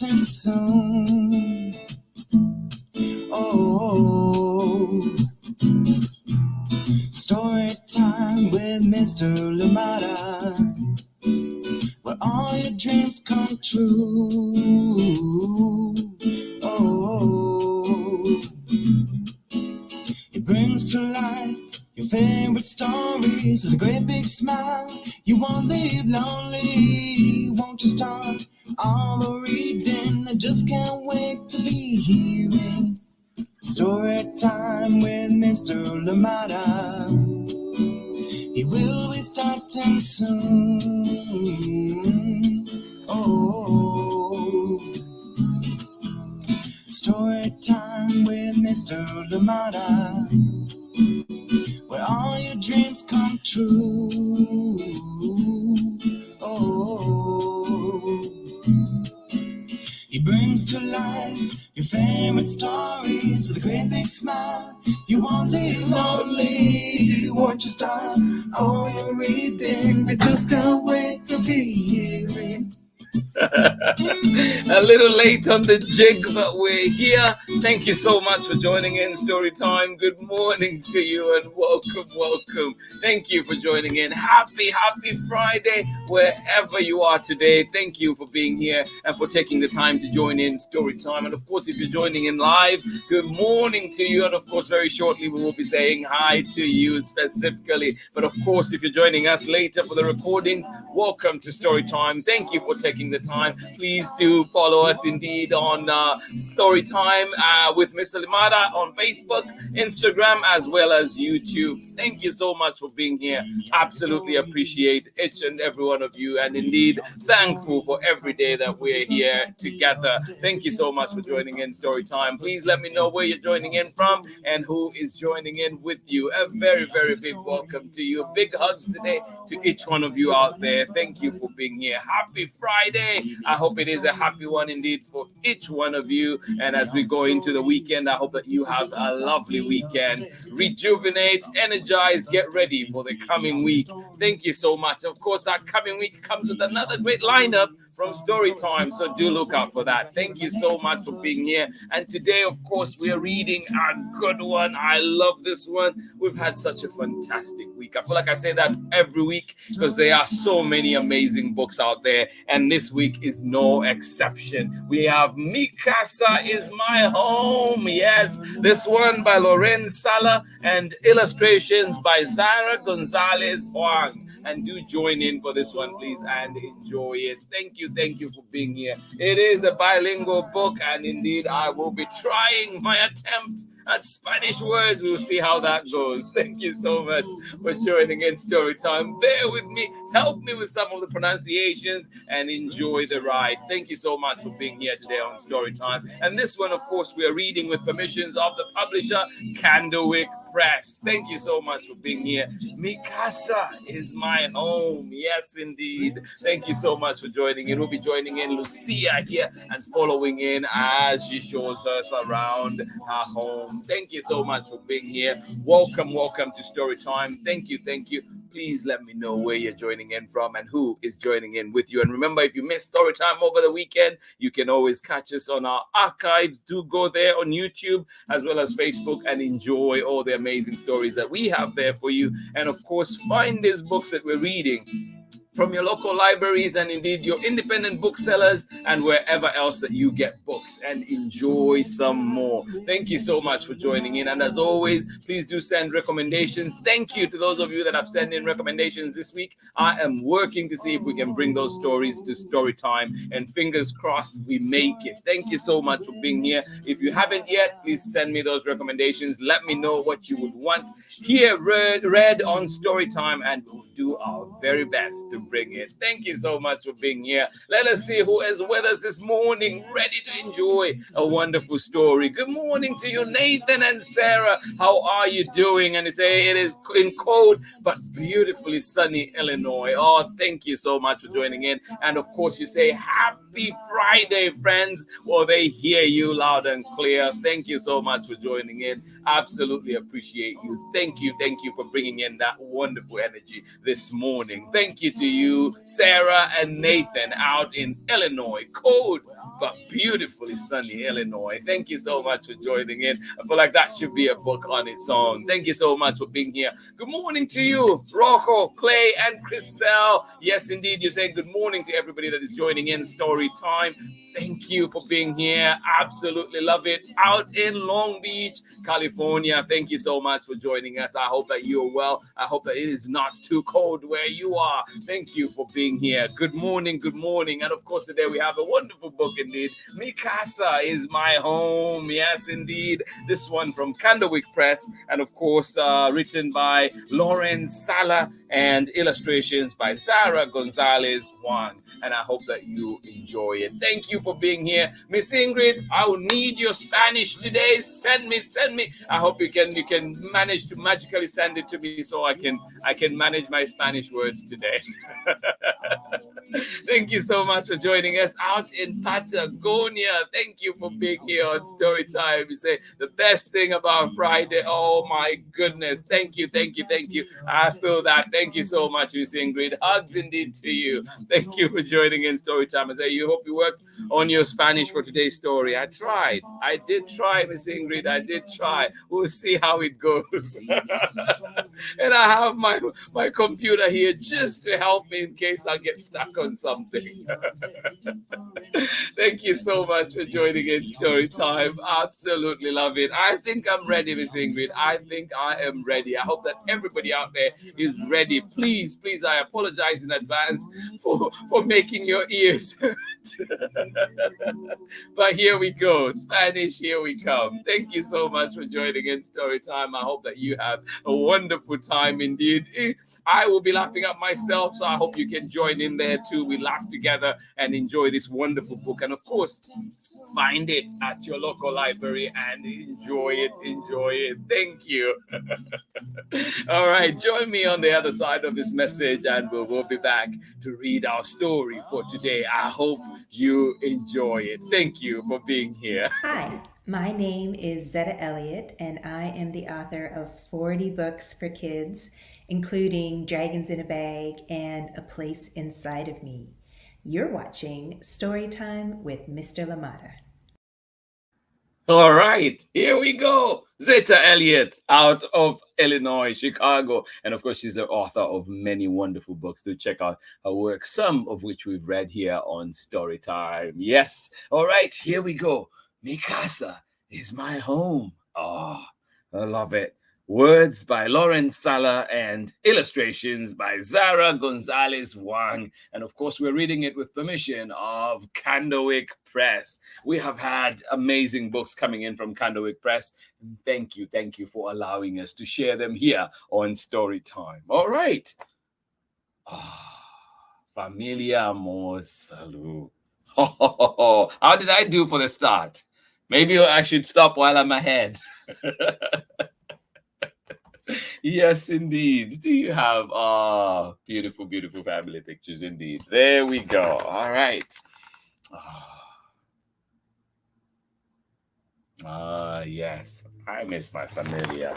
starting soon. Oh, story time with Mr. Limata, where all your dreams come true. Oh, it brings to life your favorite stories with a great big smile. You won't leave lonely, won't you start all the reading? I just can't wait to be hearing story time with Mr. Limata. He will be starting soon. Oh, story time with Mr. Limata, where all your dreams come true. Oh, he brings to life your favorite stories with a great big smile. You won't leave lonely, won't you start all your reading? I just can't wait to be hearing. A little late on the jig, but we're here. Thank you so much for joining in Story Time. Good morning to you and welcome. Thank you for joining in. Happy Friday, wherever you are today. Thank you for being here and for taking the time to join in Story Time. And of course, if you're joining in live, good morning to you. And of course, very shortly, we will be saying hi to you specifically. But of course, if you're joining us later for the recordings, welcome to Story Time. Thank you for taking the time. Please do follow us indeed on Story Time with Mr. Limata on Facebook, Instagram, as well as YouTube. Thank you so much for being here. Absolutely appreciate each and every one of you, and indeed thankful for every day that we're here together. Thank you so much for joining in Story Time. Please let me know where you're joining in from and who is joining in with you. A very, very big welcome to you. Big hugs today to each one of you out there. Thank you for being here. Happy Friday. I hope it is a happy one indeed for each one of you. And as we go into the weekend, I hope that you have a lovely weekend. Rejuvenate, energize, get ready for the coming week. Thank you so much. Of course, that coming week comes with another great lineup from Story Time, so do look out for that. Thank you so much for being here. And today, of course, we are reading a good one. I love this one. We've had such a fantastic week. I feel like I say that every week because there are so many amazing books out there, and this week is no exception. We have Mi Casa is My Home. Yes, this one by Laurenne Sala and illustrations by Zara Gonzalez Hoang. And do join in for this one, please, and enjoy it. Thank you for being here. It is a bilingual book, and indeed I will be trying my attempt at Spanish words. We'll see how that goes. Thank you so much for joining in Story Time. Bear with me, help me with some of the pronunciations, and enjoy the ride. Thank you so much for being here today on Story Time. And this one, of course, we are reading with permissions of the publisher, CANDLEWICK Press. Thank you so much for being here. Mi Casa is My Home. Yes, indeed. Thank you so much for joining in. We'll be joining in Lucia here and following in as she shows us around her home. Thank you so much for being here. Welcome to Story Time. Thank you. Please let me know where you're joining in from and who is joining in with you. And remember, if you missed Story Time over the weekend, you can always catch us on our archives. Do go there on YouTube as well as Facebook and enjoy all the amazing stories that we have there for you. And of course, find these books that we're reading from your local libraries and indeed your independent booksellers and wherever else that you get books, and enjoy some more. Thank you so much for joining in. And as always, please do send recommendations. Thank you to those of you that have sent in recommendations this week. I am working to see if we can bring those stories to Story Time, and fingers crossed we make it. Thank you so much for being here. If you haven't yet, please send me those recommendations. Let me know what you would want here read on Story Time, and we'll do our very best to bring it. Thank you so much for being here. Let us see who is with us this morning, ready to enjoy a wonderful story. Good morning to you, Nathan and Sarah. How are you doing? And they say it is in cold but beautifully sunny Illinois. Oh, thank you so much for joining in. And of course, you say happy Friday, friends. Well, they hear you loud and clear. Thank you so much for joining in. Absolutely appreciate you. Thank you for bringing in that wonderful energy this morning. Thank you to you, Sarah and Nathan, out in Illinois. Cold but beautifully sunny Illinois. Thank you so much for joining in. I feel like that should be a book on its own. Thank you so much for being here. Good morning to you, Rocco, Clay, and Chriselle. Yes, indeed, you're saying good morning to everybody that is joining in Story Time. Thank you for being here. Absolutely love it. Out in Long Beach, California. Thank you so much for joining us. I hope that you're well. I hope that it is not too cold where you are. Thank you for being here. Good morning, good morning. And of course, today we have a wonderful book indeed. Mi Casa is My Home. Yes, indeed. This one from CANDLEWICK Press. And of course, written by Laurenne Sala and illustrations by Zara Gonzalez Hoang. And I hope that you enjoy it. Thank you for being here. Miss Ingrid, I will need your Spanish today. Send me. I hope you can manage to magically send it to me so I can manage my Spanish words today. Thank you so much for joining us out in Patagonia. Thank you for being here on Story Time. You say the best thing about Friday. Oh my goodness. Thank you. I feel that. Thank you so much, Miss Ingrid. Hugs indeed to you. Thank you for joining in Story Time. I say you hope you worked on your Spanish for today's story. I tried. I did try, Miss Ingrid. I did try. We'll see how it goes. And I have my computer here just to help me in case I get stuck on something. Thank you so much for joining in Story Time. Absolutely love it. I think I'm ready, Miss Ingrid. I think I am ready. I hope that everybody out there is ready. Please, I apologize in advance for making your ears hurt. But here we go. Spanish, here we come. Thank you so much for joining in Story Time. I hope that you have a wonderful time indeed. I will be laughing at myself, so I hope you can join in there too. We laugh together and enjoy this wonderful book. And of course, find it at your local library and enjoy it. Thank you. All right, join me on the other side of this message and we'll be back to read our story for today. I hope you enjoy it. Thank you for being here. Hi, my name is Zeta Elliott, and I am the author of 40 books for kids, including Dragons in a Bag and A Place Inside of Me. You're watching Storytime with Mr. Limata. All right, here we go. Zeta Elliott out of Illinois, Chicago. And of course, she's the author of many wonderful books. Do check out her work, some of which we've read here on Storytime. Yes. All right, here we go. Mi Casa is My Home. Oh, I love it. Words by Laurenne Sala and illustrations by Zara Gonzalez Hoang. And of course, we're reading it with permission of CANDLEWICK Press. We have had amazing books coming in from CANDLEWICK Press. Thank you for allowing us to share them here on Storytime. All right. Familia, amor, salud. How did I do for the start? Maybe I should stop while I'm ahead. Yes, indeed. Do you have beautiful family pictures indeed? There we go. All right. Yes. I miss my familia.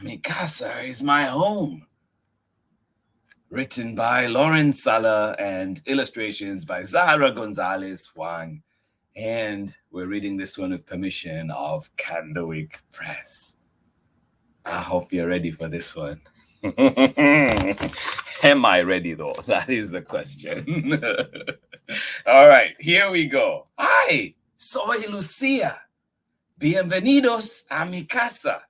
Mi Casa is My Home. Written by Laurenne Sala and illustrations by Zara Gonzalez Hoang. And we're reading this one with permission of CANDLEWICK Press. I hope you're ready for this one. Am I ready though? That is the question. All right, here we go. Hi, soy Lucia. Bienvenidos a mi casa.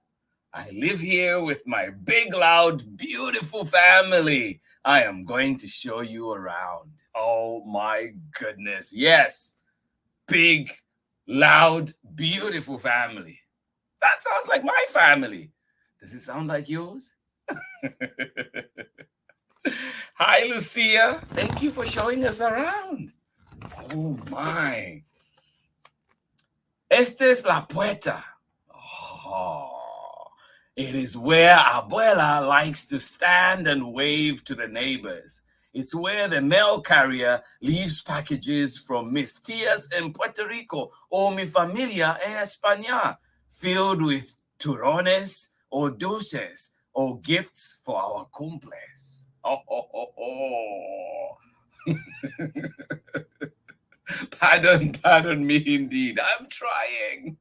I live here with my big, loud, beautiful family. I am going to show you around. Oh my goodness. Yes, big, loud, beautiful family. That sounds like my family. Does it sound like yours? Hi, Lucia. Thank you for showing us around. Oh, my. Esta es la puerta. Oh, it is where Abuela likes to stand and wave to the neighbors. It's where the mail carrier leaves packages from mis tías in Puerto Rico or mi familia en España, filled with turrones or dulces or gifts for our cumples. Pardon me indeed. I'm trying.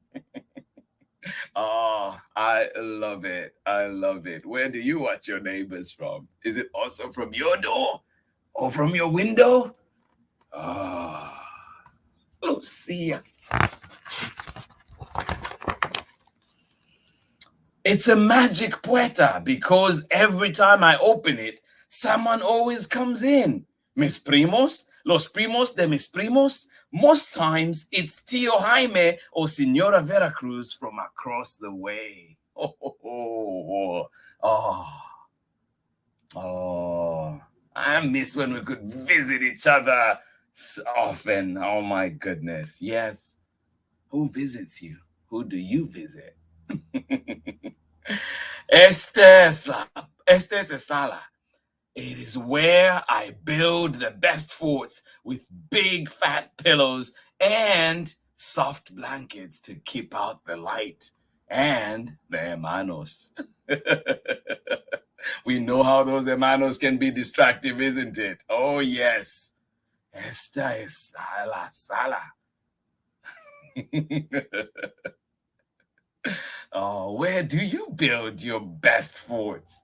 Oh, I love it. I love it. Where do you watch your neighbors from? Is it also from your door or from your window? Ah, Lucia. It's a magic puerta because every time I open it, someone always comes in. Mis primos, los primos de mis primos. Most times it's Tio Jaime or Senora Veracruz from across the way. Oh, oh. I miss when we could visit each other often. Oh my goodness. Yes. Who visits you? Who do you visit? Este es la sala. It is where I build the best forts with big fat pillows and soft blankets to keep out the light and the hermanos. We know how those hermanos can be distractive, isn't it? Oh, yes. Esta es la sala. Oh, where do you build your best forts?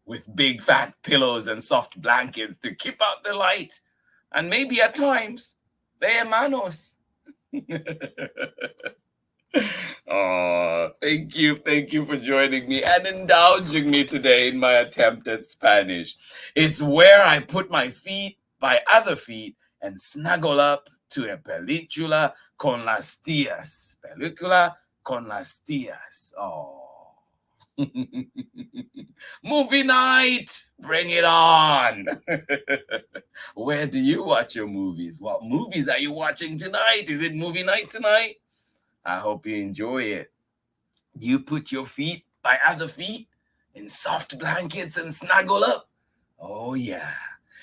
With big fat pillows and soft blankets to keep out the light, and maybe at times, the hermanos. Oh, thank you for joining me and indulging me today in my attempt at Spanish. It's where I put my feet by other feet and snuggle up to a película con las tías. Película con las tías. Oh. Movie night, bring it on. Where do you watch your movies? What movies are you watching tonight? Is it movie night tonight? I hope you enjoy it. You put your feet by other feet in soft blankets and snuggle up. Oh yeah.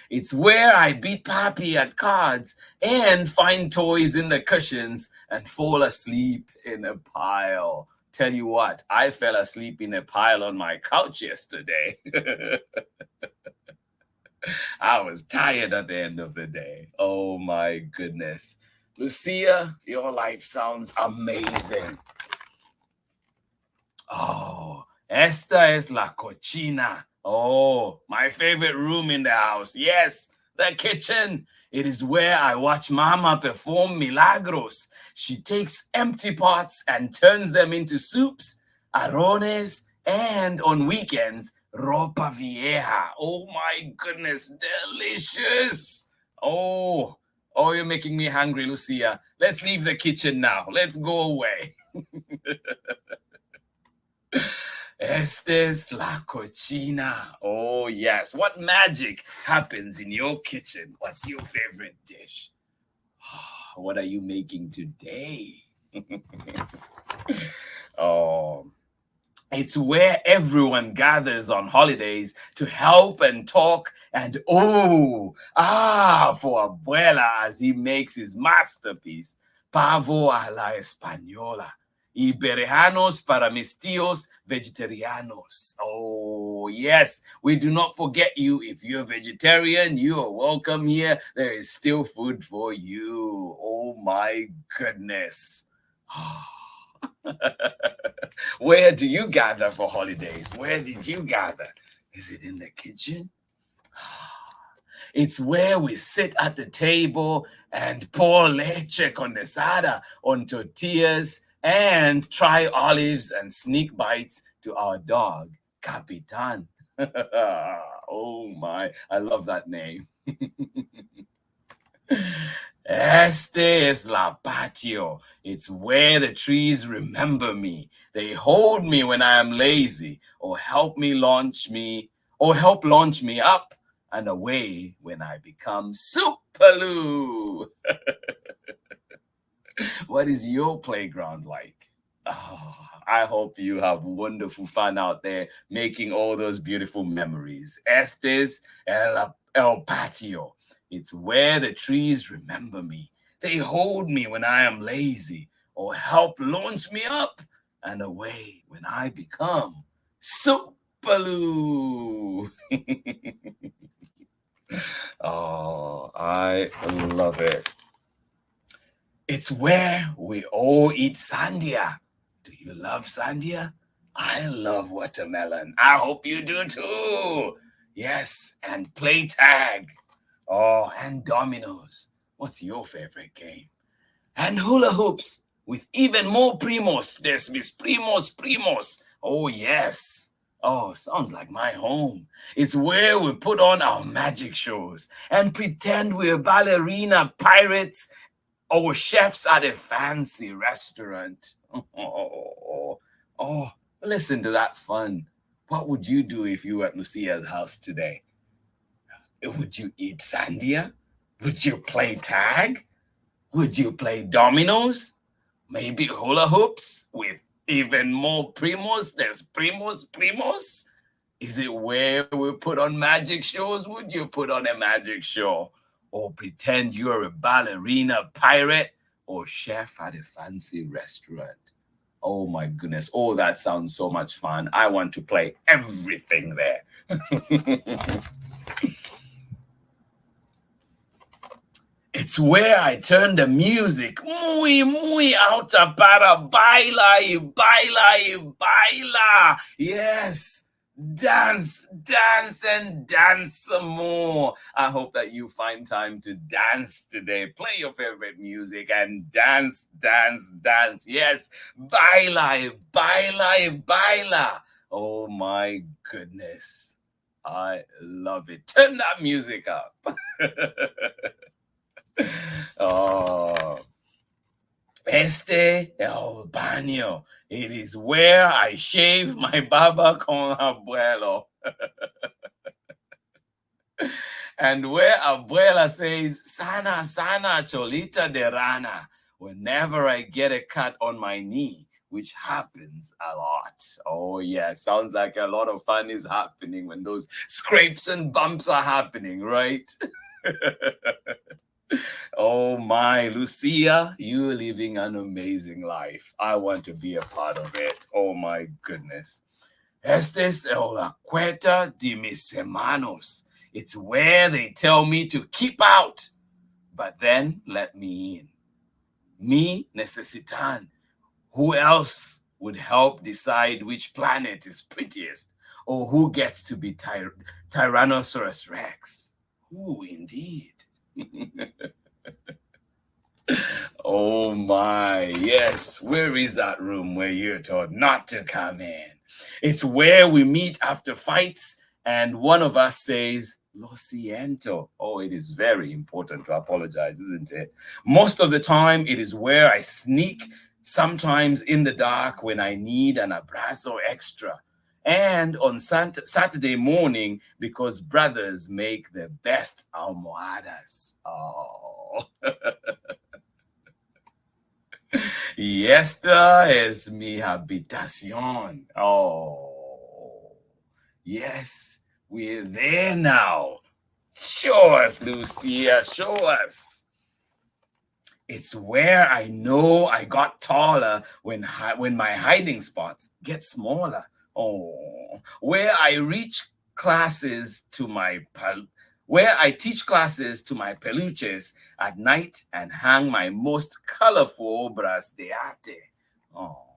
It's where I beat Papi at cards and find toys in the cushions and fall asleep in a pile. Tell you what, I fell asleep in a pile on my couch yesterday. I was tired at the end of the day. Oh my goodness. Lucia, your life sounds amazing. Oh, esta es la cocina. Oh, my favorite room in the house. Yes, the kitchen. It is where I watch Mama perform milagros. She takes empty pots and turns them into soups, arroces, and on weekends, ropa vieja. Oh my goodness, delicious. Oh, you're making me hungry, Lucia. Let's leave the kitchen now. Let's go away. Esta es la cocina. Oh, yes. What magic happens in your kitchen? What's your favorite dish? What are you making today? Oh, it's where everyone gathers on holidays to help and talk and for Abuela as he makes his masterpiece, Pavo a la Española. Y berejanos para mis tíos vegetarianos. Oh, yes. We do not forget you. If you're vegetarian, you are welcome here. There is still food for you. Oh, my goodness. Where do you gather for holidays? Where did you gather? Is it in the kitchen? It's where we sit at the table and pour leche condensada on tortillas and try olives and sneak bites to our dog, Capitan. Oh my, I love that name. Este es la patio. It's where the trees remember me. They hold me when I am lazy or help launch me up and away when I become Superloo. What is your playground like? Oh, I hope you have wonderful fun out there making all those beautiful memories. Este es el patio. It's where the trees remember me. They hold me when I am lazy or help launch me up and away when I become Superloo. Oh, I love it. It's where we all eat sandia. Do you love sandia? I love watermelon. I hope you do too. Yes, and play tag. Oh, and dominoes. What's your favorite game? And hula hoops with even more primos. There's Miss Primos. Oh, yes. Oh, sounds like my home. It's where we put on our magic shows and pretend we're ballerina pirates or chefs at a fancy restaurant. Oh, listen to that fun. What would you do if you were at Lucia's house today? Would you eat sandia? Would you play tag? Would you play dominoes? Maybe hula hoops with even more primos? There's primos. Is it where we put on magic shows? Would you put on a magic show? Or pretend you're a ballerina pirate or chef at a fancy restaurant? Oh my goodness. Oh, that sounds so much fun. I want to play everything there. It's where I turn the music muy alta para baila. Yes, dance and dance some more. I hope that you find time to dance today. Play your favorite music and dance. Yes, baila. Oh my goodness. I love it. Turn that music up. Oh, el baño. It is where I shave my baba con abuelo. And where Abuela says, sana, cholita de rana, whenever I get a cut on my knee, which happens a lot. Oh, yeah, sounds like a lot of fun is happening when those scrapes and bumps are happening, right? Oh my, Lucia, you're living an amazing life. I want to be a part of it. Oh my goodness. Este es la puerta de mis hermanos. It's where they tell me to keep out, but then let me in. Me necesitan. Who else would help decide which planet is prettiest or who gets to be Tyrannosaurus Rex? Who indeed? Oh my, yes. Where is that room where you're told not to come in? It's where we meet after fights and one of us says, Lo siento. Oh, it is very important to apologize, isn't it? Most of the time, it is where I sneak, sometimes in the dark when I need an abrazo extra. And on Saturday morning, because brothers make the best almohadas. Oh. Y esta es mi habitación. Oh, yes, we're there now. Show us, Lucia, show us. It's where I know I got taller when my hiding spots get smaller. Oh, where I teach classes to my peluches at night and hang my most colorful obras de arte. Oh,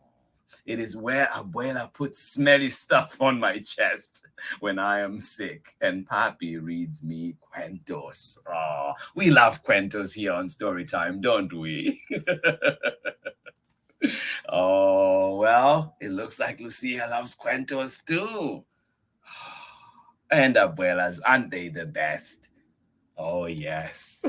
it is where Abuela puts smelly stuff on my chest when I am sick and Papi reads me cuentos. Oh, we love cuentos here on Storytime, don't we? Oh, well, it looks like Lucia loves cuentos too. And abuelas, aren't they the best? Oh, yes.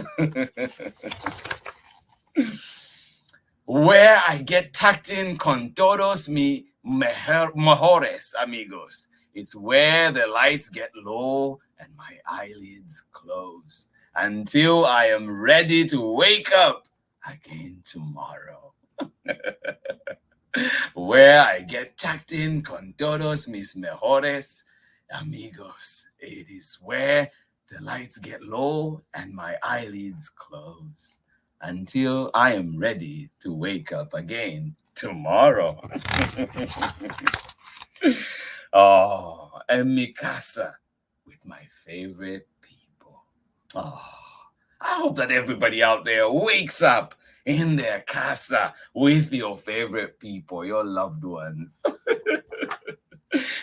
Where I get tucked in con todos mis mejores amigos. It's where the lights get low and my eyelids close until I am ready to wake up again tomorrow. Where I get tucked in con todos mis mejores amigos. It is where the lights get low and my eyelids close until I am ready to wake up again tomorrow. Oh, en mi casa with my favorite people. Oh, I hope that everybody out there wakes up in their casa with your favorite people, your loved ones.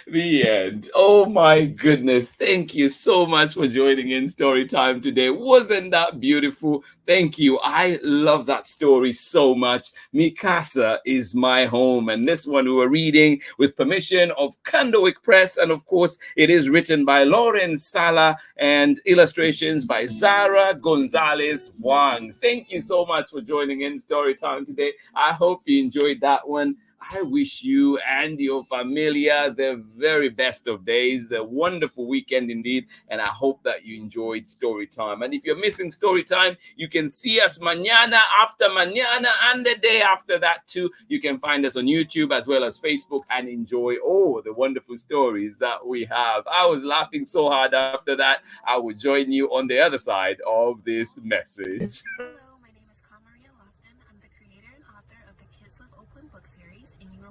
The end. Oh my goodness. Thank you so much for joining in story time today. Wasn't that beautiful? Thank you. I love that story so much. Mi casa is my home. And this one we were reading with permission of CANDLEWICK Press. And of course, it is written by Laurenne Sala and illustrations by Zara Gonzalez Hoang. Thank you so much for joining in story time today. I hope you enjoyed that one. I wish you and your familia the very best of days, a wonderful weekend indeed, and I hope that you enjoyed story time. And if you're missing story time, you can see us mañana, after mañana, and the day after that too. You can find us on YouTube as well as Facebook and enjoy all the wonderful stories that we have. I was laughing so hard after that. I will join you on the other side of this message.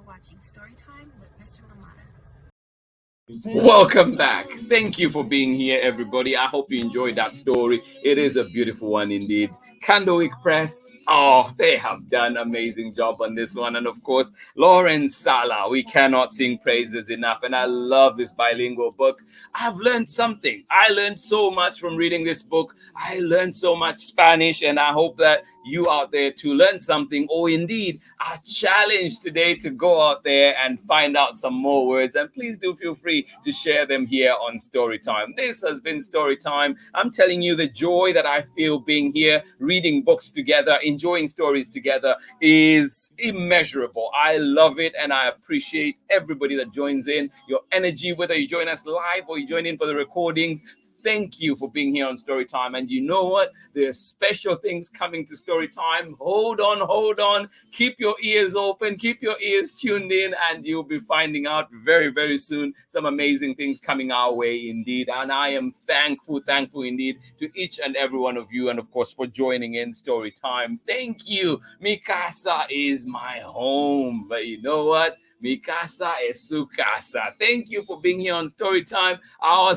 Watching Storytime with Mr. Limata. Welcome back. Thank you for being here, everybody. I hope you enjoyed that story. It is a beautiful one indeed. CANDLEWICK Press, oh, they have done an amazing job on this one. And of course, Laurenne Sala, we cannot sing praises enough. And I love this bilingual book. I've learned something. I learned so much from reading this book. I learned so much Spanish, and I hope that you out there to learn something, or indeed a challenge today to go out there and find out some more words. And please do feel free to share them here on Storytime. This has been Storytime. I'm telling you, the joy that I feel being here, reading books together, enjoying stories together is immeasurable. I love it, and I appreciate everybody that joins in, your energy, whether you join us live or you join in for the recordings. Thank you for being here on Storytime. And you know what? There's special things coming to Storytime. Hold on. Keep your ears open. Keep your ears tuned in, and you'll be finding out very, very soon some amazing things coming our way indeed. And I am thankful indeed to each and every one of you. And of course, for joining in Storytime. Thank you. Mi casa is my home. But you know what? Mi casa es su casa. Thank you for being here on Storytime, our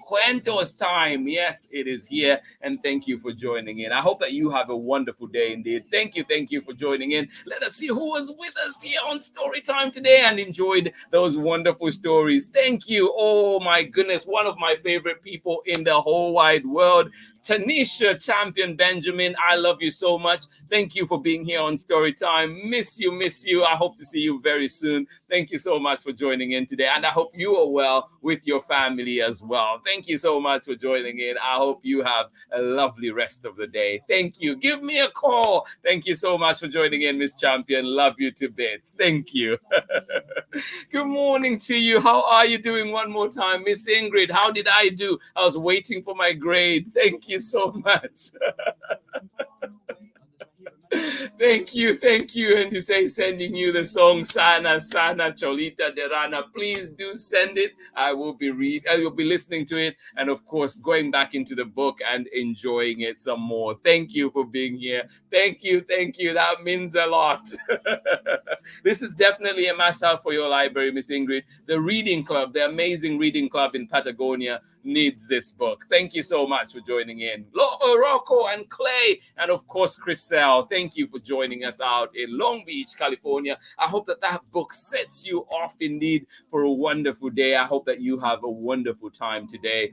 cuentos time. Yes, it is here, and thank you for joining in. I hope that you have a wonderful day indeed. Thank you for joining in. Let us see who was with us here on Storytime today and enjoyed those wonderful stories. Thank you. Oh my goodness, one of my favorite people in the whole wide world. Tanisha Champion Benjamin, I love you so much. Thank you for being here on Storytime. Miss you. I hope to see you very soon. Thank you so much for joining in today. And I hope you are well with your family as well. Thank you so much for joining in. I hope you have a lovely rest of the day. Thank you. Give me a call. Thank you so much for joining in, Miss Champion. Love you to bits. Thank you. Good morning to you. How are you doing one more time? Miss Ingrid, how did I do? I was waiting for my grade. Thank you so much. Thank you. And you say sending you the song Sana Cholita de Rana. Please do send it. I will be listening to it, and of course going back into the book and enjoying it some more. Thank you for being here. Thank you. That means a lot. This is definitely a must-have for your library, Miss Ingrid. The reading club, the amazing reading club in Patagonia, needs this book. Thank you so much for joining in. Rocco and Clay, and of course Chriselle, thank you for joining us out in Long Beach, California. I hope that book sets you off indeed for a wonderful day. I hope that you have a wonderful time today.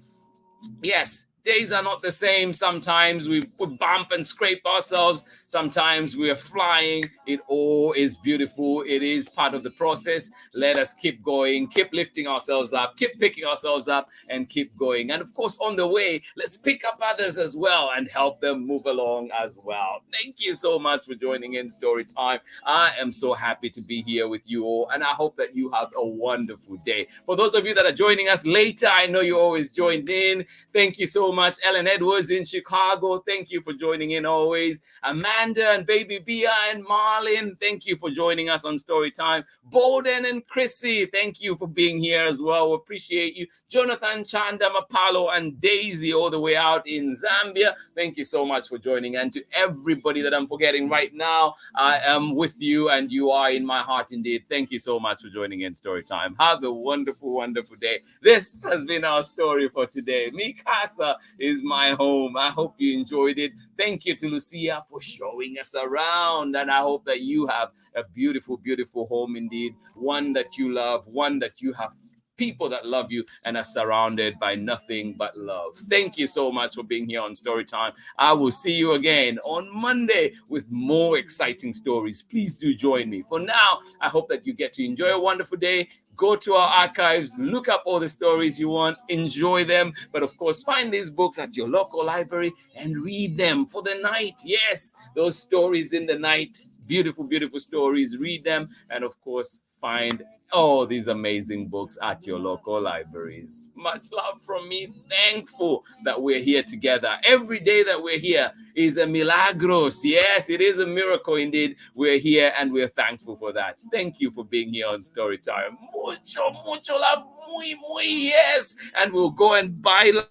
Yes, days are not the same. Sometimes we bump and scrape ourselves. Sometimes we are flying. It all is beautiful. It is part of the process. Let us keep going, keep lifting ourselves up, keep picking ourselves up, and keep going. And of course, on the way, let's pick up others as well and help them move along as well. Thank you so much for joining in Story Time. I am so happy to be here with you all, and I hope that you have a wonderful day. For those of you that are joining us later, I know you always joined in. Thank you so much. Ellen Edwards in Chicago, thank you for joining in always. Amanda and Baby Bia and Marlin, thank you for joining us on Storytime. Bolden and Chrissy, thank you for being here as well. We appreciate you. Jonathan, Chanda, Mapalo, and Daisy all the way out in Zambia, thank you so much for joining. And to everybody that I'm forgetting right now, I am with you and you are in my heart indeed. Thank you so much for joining in Storytime. Have a wonderful, wonderful day. This has been our story for today. Mi casa is my home. I hope you enjoyed it. Thank you to Lucia for showing us around. And I hope that you have a beautiful, beautiful home indeed. One that you love, one that you have people that love you and are surrounded by nothing but love. Thank you so much for being here on Storytime. I will see you again on Monday with more exciting stories. Please do join me. For now, I hope that you get to enjoy a wonderful day. Go to our archives, look up all the stories you want, enjoy them. But of course, find these books at your local library and read them for the night. Yes, those stories in the night. Beautiful, beautiful stories. Read them. And of course, find all these amazing books at your local libraries. Much love from me. Thankful that we're here together. Every day that we're here is a milagros. Yes, it is a miracle indeed. We're here and we're thankful for that. Thank you for being here on Storytime. Mucho, mucho love. Muy, muy, yes. And we'll go and baila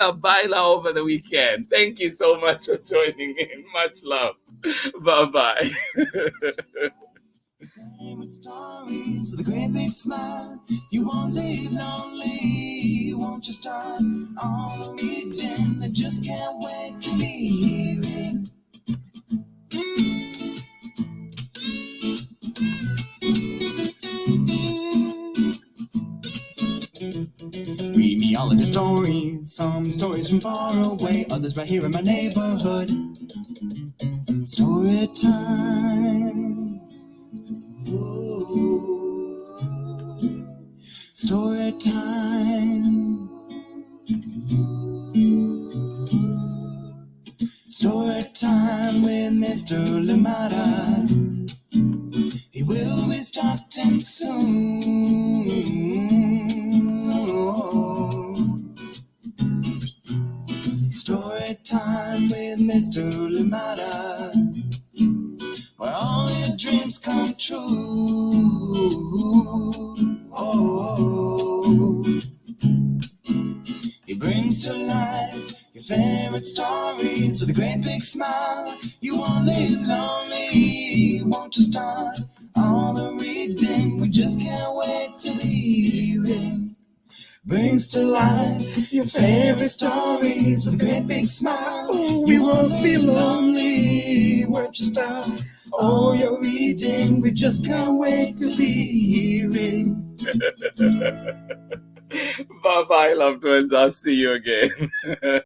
over the weekend. Thank you so much for joining in. Much love. Bye-bye. Favorite stories with a great big smile. You won't live lonely. You won't just start on reading. I just can't wait to be hearing. Read me all of your stories. Some stories from far away, others right here in my neighborhood. Story time. Story time. Story time with Mr. Limata. He will be starting soon. Story time with Mr. Limata, where all your dreams come true. Oh, he brings to life your favorite stories with a great big smile. You won't live lonely, won't you start all the reading? We just can't wait to be hearing. Brings to life your favorite stories with a great big smile. You won't be lonely, won't you start all your reading? We just can't wait to be hearing. Bye-bye, loved ones. I'll see you again.